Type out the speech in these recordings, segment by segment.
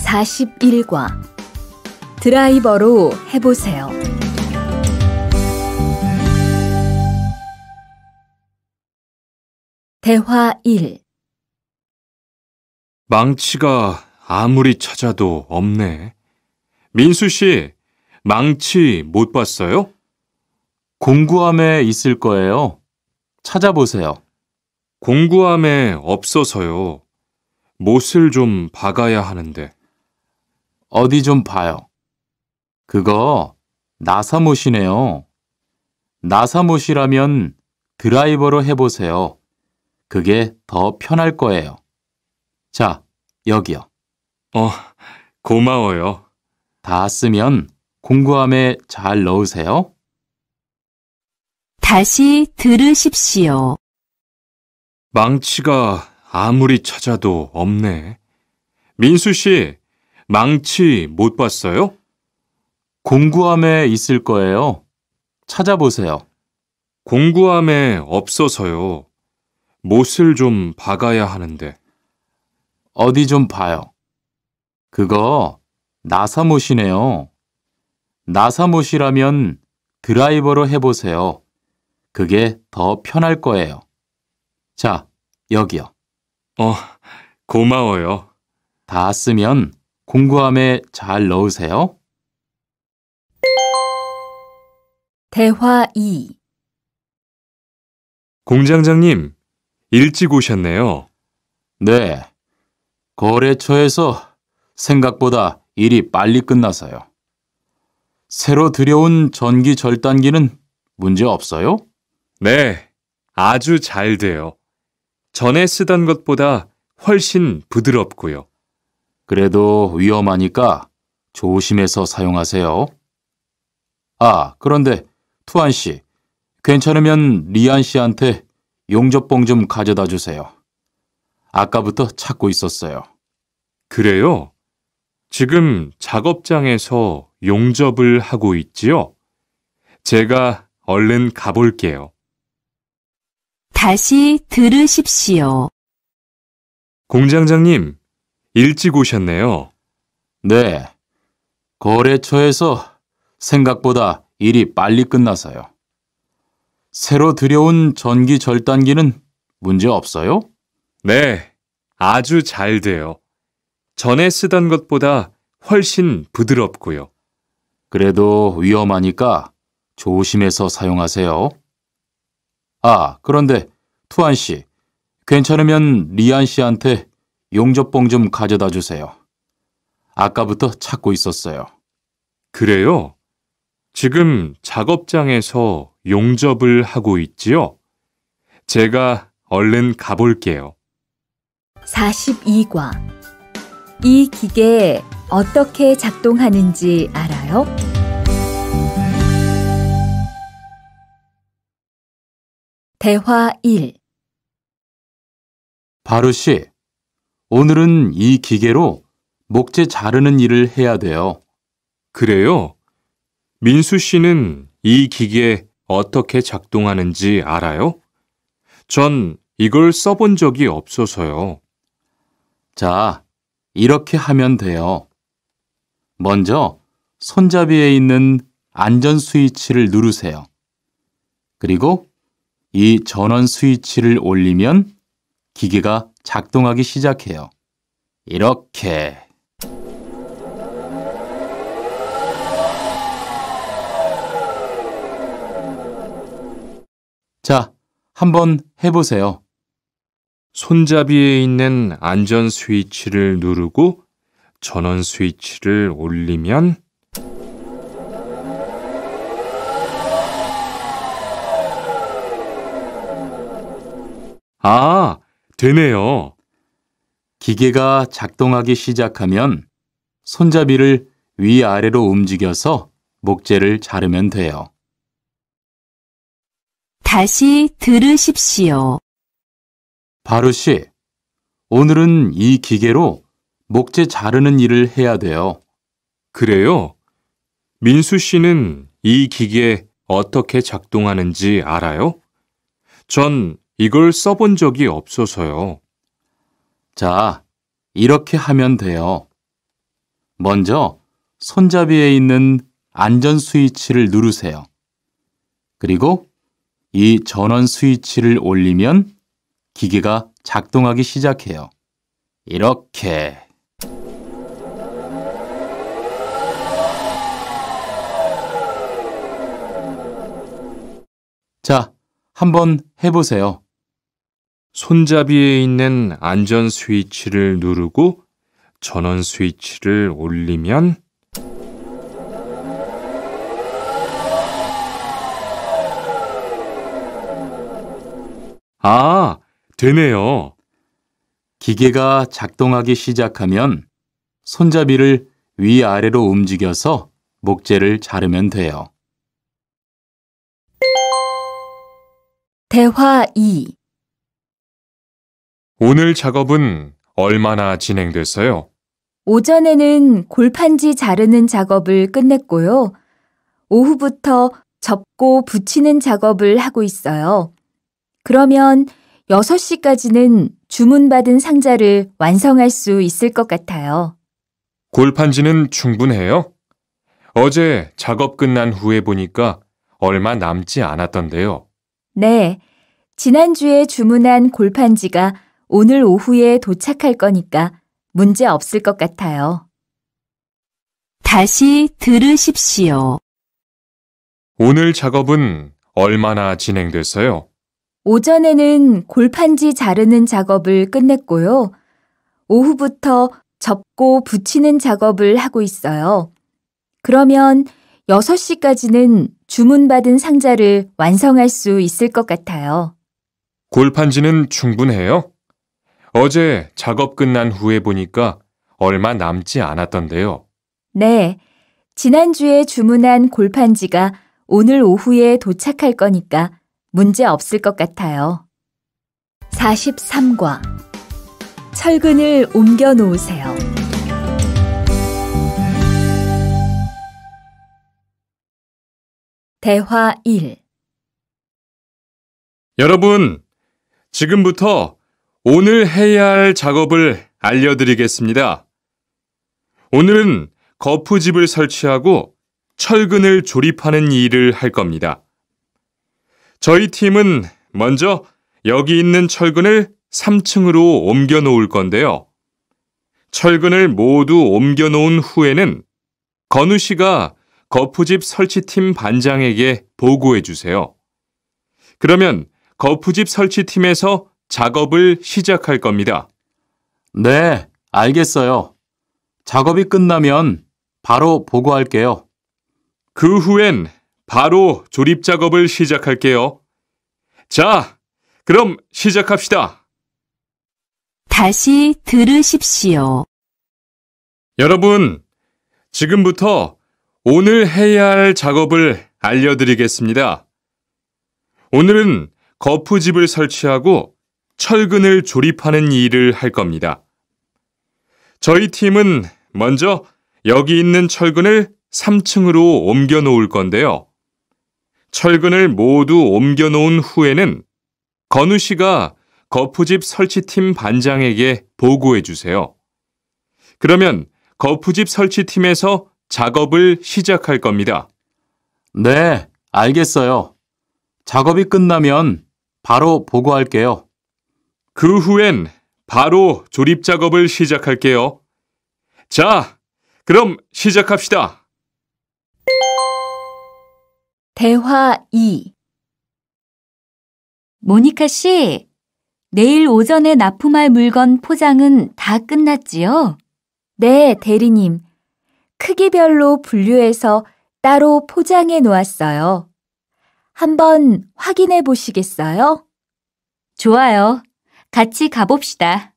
41과 드라이버로 해보세요. 대화 1. 망치가 아무리 찾아도 없네. 민수 씨, 망치 못 봤어요? 공구함에 있을 거예요. 찾아보세요. 공구함에 없어서요. 못을 좀 박아야 하는데. 어디 좀 봐요. 그거 나사못이네요. 나사못이라면 드라이버로 해보세요. 그게 더 편할 거예요. 자, 여기요. 고마워요. 다 쓰면 공구함에 잘 넣으세요. 다시 들으십시오. 망치가 아무리 찾아도 없네. 민수 씨, 망치 못 봤어요? 공구함에 있을 거예요. 찾아보세요. 공구함에 없어서요. 못을 좀 박아야 하는데. 어디 좀 봐요. 그거 나사못이네요. 나사못이라면 드라이버로 해보세요. 그게 더 편할 거예요. 자, 여기요. 고마워요. 다 쓰면 공구함에 잘 넣으세요. 대화 2. 공장장님, 일찍 오셨네요. 네. 거래처에서 생각보다 일이 빨리 끝나서요. 새로 들여온 전기 절단기는 문제 없어요? 네, 아주 잘 돼요. 전에 쓰던 것보다 훨씬 부드럽고요. 그래도 위험하니까 조심해서 사용하세요. 그런데 투안 씨, 괜찮으면 리안 씨한테 용접봉 좀 가져다 주세요. 아까부터 찾고 있었어요. 그래요? 지금 작업장에서 용접을 하고 있지요? 제가 얼른 가볼게요. 다시 들으십시오. 공장장님, 일찍 오셨네요. 네. 거래처에서 생각보다 일이 빨리 끝나서요. 새로 들여온 전기 절단기는 문제 없어요? 네, 아주 잘 돼요. 전에 쓰던 것보다 훨씬 부드럽고요. 그래도 위험하니까 조심해서 사용하세요. 그런데 투안 씨, 괜찮으면 리안 씨한테 용접봉 좀 가져다 주세요. 아까부터 찾고 있었어요. 그래요? 지금 작업장에서 용접을 하고 있지요? 제가 얼른 가볼게요. 42과 이 기계 어떻게 작동하는지 알아요? 대화 1. 바루 씨, 오늘은 이 기계로 목재 자르는 일을 해야 돼요. 그래요? 민수 씨는 이 기계 어떻게 작동하는지 알아요? 전 이걸 써본 적이 없어서요. 자, 이렇게 하면 돼요. 먼저 손잡이에 있는 안전 스위치를 누르세요. 그리고 이 전원 스위치를 올리면 기계가 작동하기 시작해요. 이렇게. 자, 한번 해보세요. 손잡이에 있는 안전 스위치를 누르고 전원 스위치를 올리면 되네요. 기계가 작동하기 시작하면 손잡이를 위아래로 움직여서 목재를 자르면 돼요. 다시 들으십시오. 바루 씨, 오늘은 이 기계로 목재 자르는 일을 해야 돼요. 그래요? 민수 씨는 이 기계 어떻게 작동하는지 알아요? 전 이걸 써본 적이 없어서요. 자, 이렇게 하면 돼요. 먼저 손잡이에 있는 안전 스위치를 누르세요. 그리고 이 전원 스위치를 올리면 기계가 작동하기 시작해요. 이렇게. 자, 한번 해보세요. 손잡이에 있는 안전 스위치를 누르고 전원 스위치를 올리면 되네요. 기계가 작동하기 시작하면 손잡이를 위아래로 움직여서 목재를 자르면 돼요. 대화 2. 오늘 작업은 얼마나 진행됐어요? 오전에는 골판지 자르는 작업을 끝냈고요. 오후부터 접고 붙이는 작업을 하고 있어요. 그러면 6시까지는 주문받은 상자를 완성할 수 있을 것 같아요. 골판지는 충분해요? 어제 작업 끝난 후에 보니까 얼마 남지 않았던데요. 네, 지난주에 주문한 골판지가 오늘 오후에 도착할 거니까 문제 없을 것 같아요. 다시 들으십시오. 오늘 작업은 얼마나 진행됐어요? 오전에는 골판지 자르는 작업을 끝냈고요. 오후부터 접고 붙이는 작업을 하고 있어요. 그러면 6시까지는 주문받은 상자를 완성할 수 있을 것 같아요. 골판지는 충분해요? 어제 작업 끝난 후에 보니까 얼마 남지 않았던데요. 네, 지난주에 주문한 골판지가 오늘 오후에 도착할 거니까 문제 없을 것 같아요. 43과 철근을 옮겨 놓으세요. 대화 1. 여러분, 지금부터 오늘 해야 할 작업을 알려드리겠습니다. 오늘은 거푸집을 설치하고 철근을 조립하는 일을 할 겁니다. 저희 팀은 먼저 여기 있는 철근을 3층으로 옮겨 놓을 건데요. 철근을 모두 옮겨 놓은 후에는 건우 씨가 거푸집 설치팀 반장에게 보고해 주세요. 그러면 거푸집 설치팀에서 작업을 시작할 겁니다. 네, 알겠어요. 작업이 끝나면 바로 보고할게요. 그 후엔 바로 조립 작업을 시작할게요. 자, 그럼 시작합시다. 다시 들으십시오. 여러분, 지금부터 오늘 해야 할 작업을 알려드리겠습니다. 오늘은 거푸집을 설치하고 철근을 조립하는 일을 할 겁니다. 저희 팀은 먼저 여기 있는 철근을 3층으로 옮겨 놓을 건데요. 철근을 모두 옮겨 놓은 후에는 건우 씨가 거푸집 설치팀 반장에게 보고해 주세요. 그러면 거푸집 설치팀에서 작업을 시작할 겁니다. 네, 알겠어요. 작업이 끝나면 바로 보고할게요. 그 후엔 바로 조립 작업을 시작할게요. 자, 그럼 시작합시다. 대화 2. 모니카 씨, 내일 오전에 납품할 물건 포장은 다 끝났지요? 네, 대리님. 크기별로 분류해서 따로 포장해 놓았어요. 한번 확인해 보시겠어요? 좋아요. 같이 가봅시다.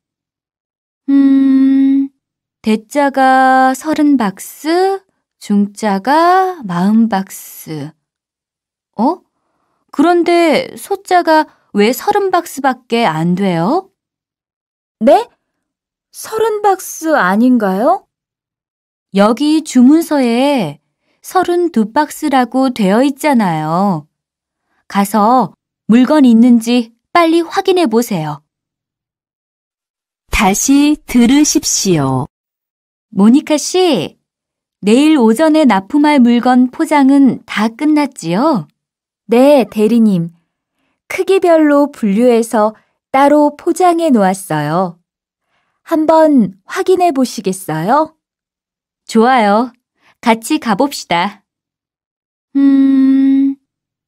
대자가 30박스, 중자가 40박스. 그런데 소자가 왜 30박스밖에 안 돼요? 네? 30박스 아닌가요? 여기 주문서에 32박스라고 되어 있잖아요. 가서 물건 있는지 빨리 확인해 보세요. 다시 들으십시오. 모니카 씨, 내일 오전에 납품할 물건 포장은 다 끝났지요? 네, 대리님. 크기별로 분류해서 따로 포장해 놓았어요. 한번 확인해 보시겠어요? 좋아요. 같이 가봅시다.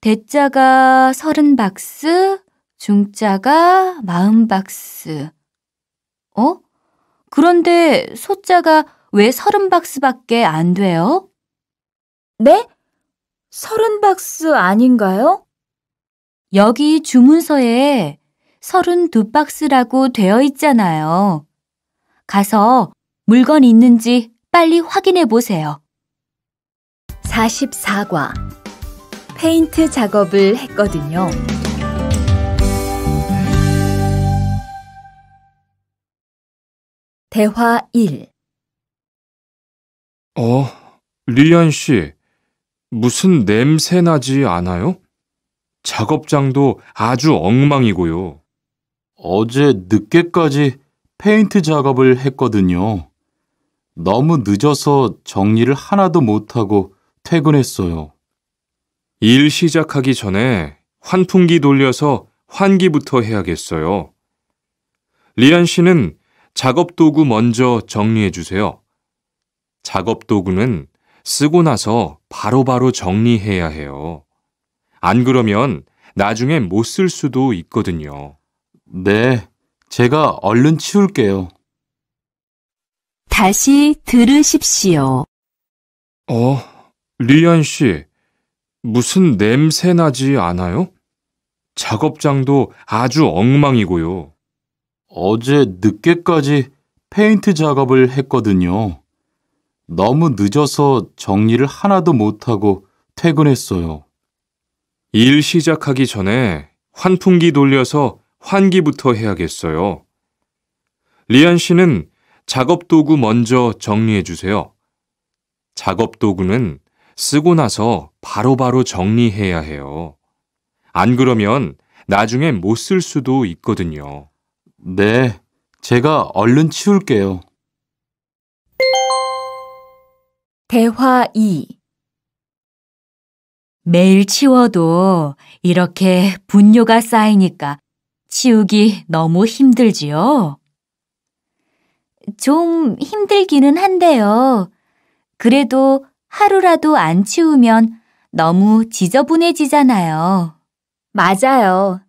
대자가 30박스, 중자가 40박스. 그런데 소자가 왜 30박스밖에 안 돼요? 네? 30박스 아닌가요? 여기 주문서에 32박스라고 되어 있잖아요. 가서 물건 있는지 빨리 확인해 보세요. 44과 페인트 작업을 했거든요. 대화 1. 리안 씨, 무슨 냄새 나지 않아요? 작업장도 아주 엉망이고요. 어제 늦게까지 페인트 작업을 했거든요. 너무 늦어서 정리를 하나도 못하고 퇴근했어요. 일 시작하기 전에 환풍기 돌려서 환기부터 해야겠어요. 리안 씨는 작업 도구 먼저 정리해 주세요. 작업 도구는 쓰고 나서 바로바로 정리해야 해요. 안 그러면 나중에 못 쓸 수도 있거든요. 네, 제가 얼른 치울게요. 다시 들으십시오. 리안 씨, 무슨 냄새 나지 않아요? 작업장도 아주 엉망이고요. 어제 늦게까지 페인트 작업을 했거든요. 너무 늦어서 정리를 하나도 못하고 퇴근했어요. 일 시작하기 전에 환풍기 돌려서 환기부터 해야겠어요. 리안 씨는 작업 도구 먼저 정리해 주세요. 작업 도구는 쓰고 나서 바로바로 정리해야 해요. 안 그러면 나중에 못 쓸 수도 있거든요. 네, 제가 얼른 치울게요. 대화 2. 매일 치워도 이렇게 분뇨가 쌓이니까 치우기 너무 힘들지요? 좀 힘들기는 한데요. 그래도 하루라도 안 치우면 너무 지저분해지잖아요. 맞아요.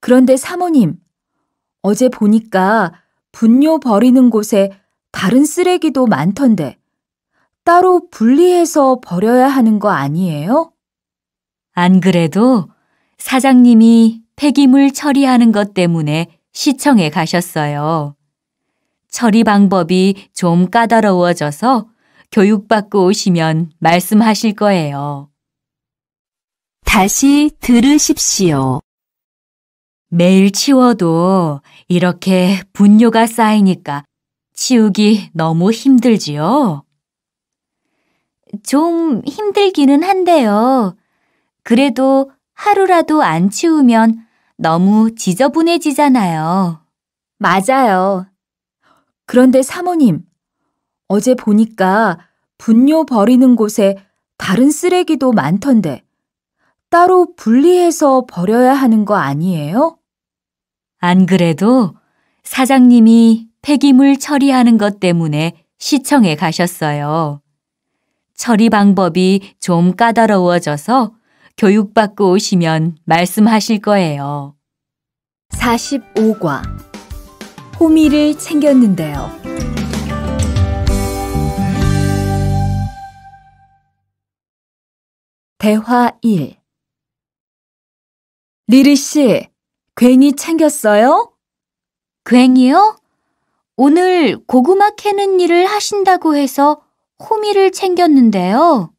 그런데 사모님, 어제 보니까 분뇨 버리는 곳에 다른 쓰레기도 많던데 따로 분리해서 버려야 하는 거 아니에요? 안 그래도 사장님이 폐기물 처리하는 것 때문에 시청에 가셨어요. 처리 방법이 좀 까다로워져서 교육받고 오시면 말씀하실 거예요. 다시 들으십시오. 매일 치워도 이렇게 분뇨가 쌓이니까 치우기 너무 힘들지요? 좀 힘들기는 한데요. 그래도 하루라도 안 치우면 너무 지저분해지잖아요. 맞아요. 그런데 사모님, 어제 보니까 분뇨 버리는 곳에 다른 쓰레기도 많던데 따로 분리해서 버려야 하는 거 아니에요? 안 그래도 사장님이 폐기물 처리하는 것 때문에 시청에 가셨어요. 처리 방법이 좀 까다로워져서 교육받고 오시면 말씀하실 거예요. 45과 호미를 챙겼는데요. 대화 1. 리리 씨, 괭이 챙겼어요? 괭이요? 오늘 고구마 캐는 일을 하신다고 해서 호미를 챙겼는데요.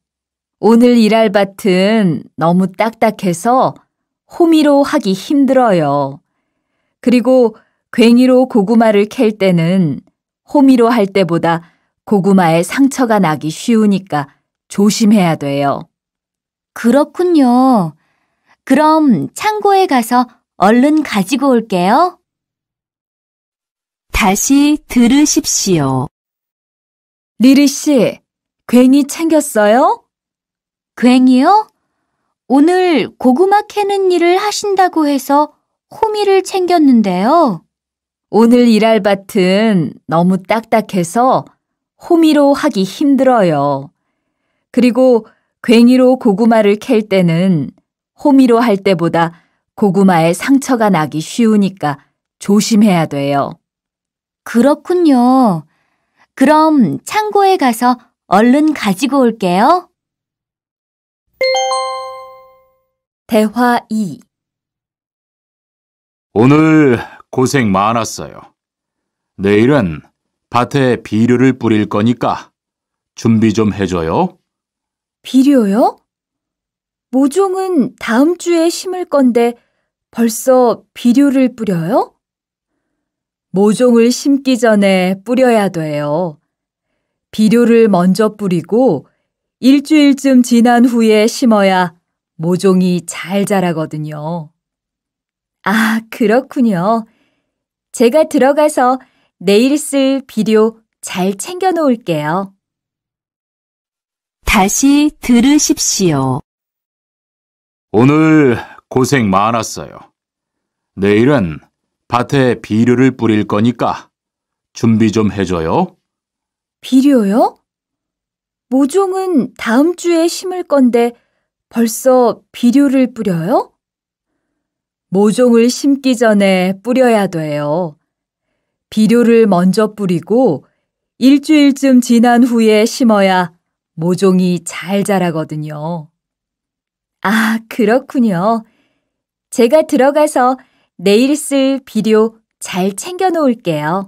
오늘 일할 밭은 너무 딱딱해서 호미로 하기 힘들어요. 그리고 괭이로 고구마를 캘 때는 호미로 할 때보다 고구마에 상처가 나기 쉬우니까 조심해야 돼요. 그렇군요. 그럼 창고에 가서 얼른 가지고 올게요. 다시 들으십시오. 리리 씨, 괭이 챙겼어요? 괭이요? 오늘 고구마 캐는 일을 하신다고 해서 호미를 챙겼는데요. 오늘 일할 밭은 너무 딱딱해서 호미로 하기 힘들어요. 그리고 괭이로 고구마를 캘 때는 호미로 할 때보다 고구마에 상처가 나기 쉬우니까 조심해야 돼요. 그렇군요. 그럼 창고에 가서 얼른 가지고 올게요. 대화 2. 오늘 고생 많았어요. 내일은 밭에 비료를 뿌릴 거니까 준비 좀 해줘요. 비료요? 모종은 다음 주에 심을 건데 벌써 비료를 뿌려요? 모종을 심기 전에 뿌려야 돼요. 비료를 먼저 뿌리고 일주일쯤 지난 후에 심어야 모종이 잘 자라거든요. 아, 그렇군요. 제가 들어가서 내일 쓸 비료 잘 챙겨 놓을게요. 다시 들으십시오. 오늘 고생 많았어요. 내일은 밭에 비료를 뿌릴 거니까 준비 좀 해줘요. 비료요? 모종은 다음 주에 심을 건데 벌써 비료를 뿌려요? 모종을 심기 전에 뿌려야 돼요. 비료를 먼저 뿌리고 일주일쯤 지난 후에 심어야 모종이 잘 자라거든요. 아, 그렇군요. 제가 들어가서 내일 쓸 비료 잘 챙겨 놓을게요.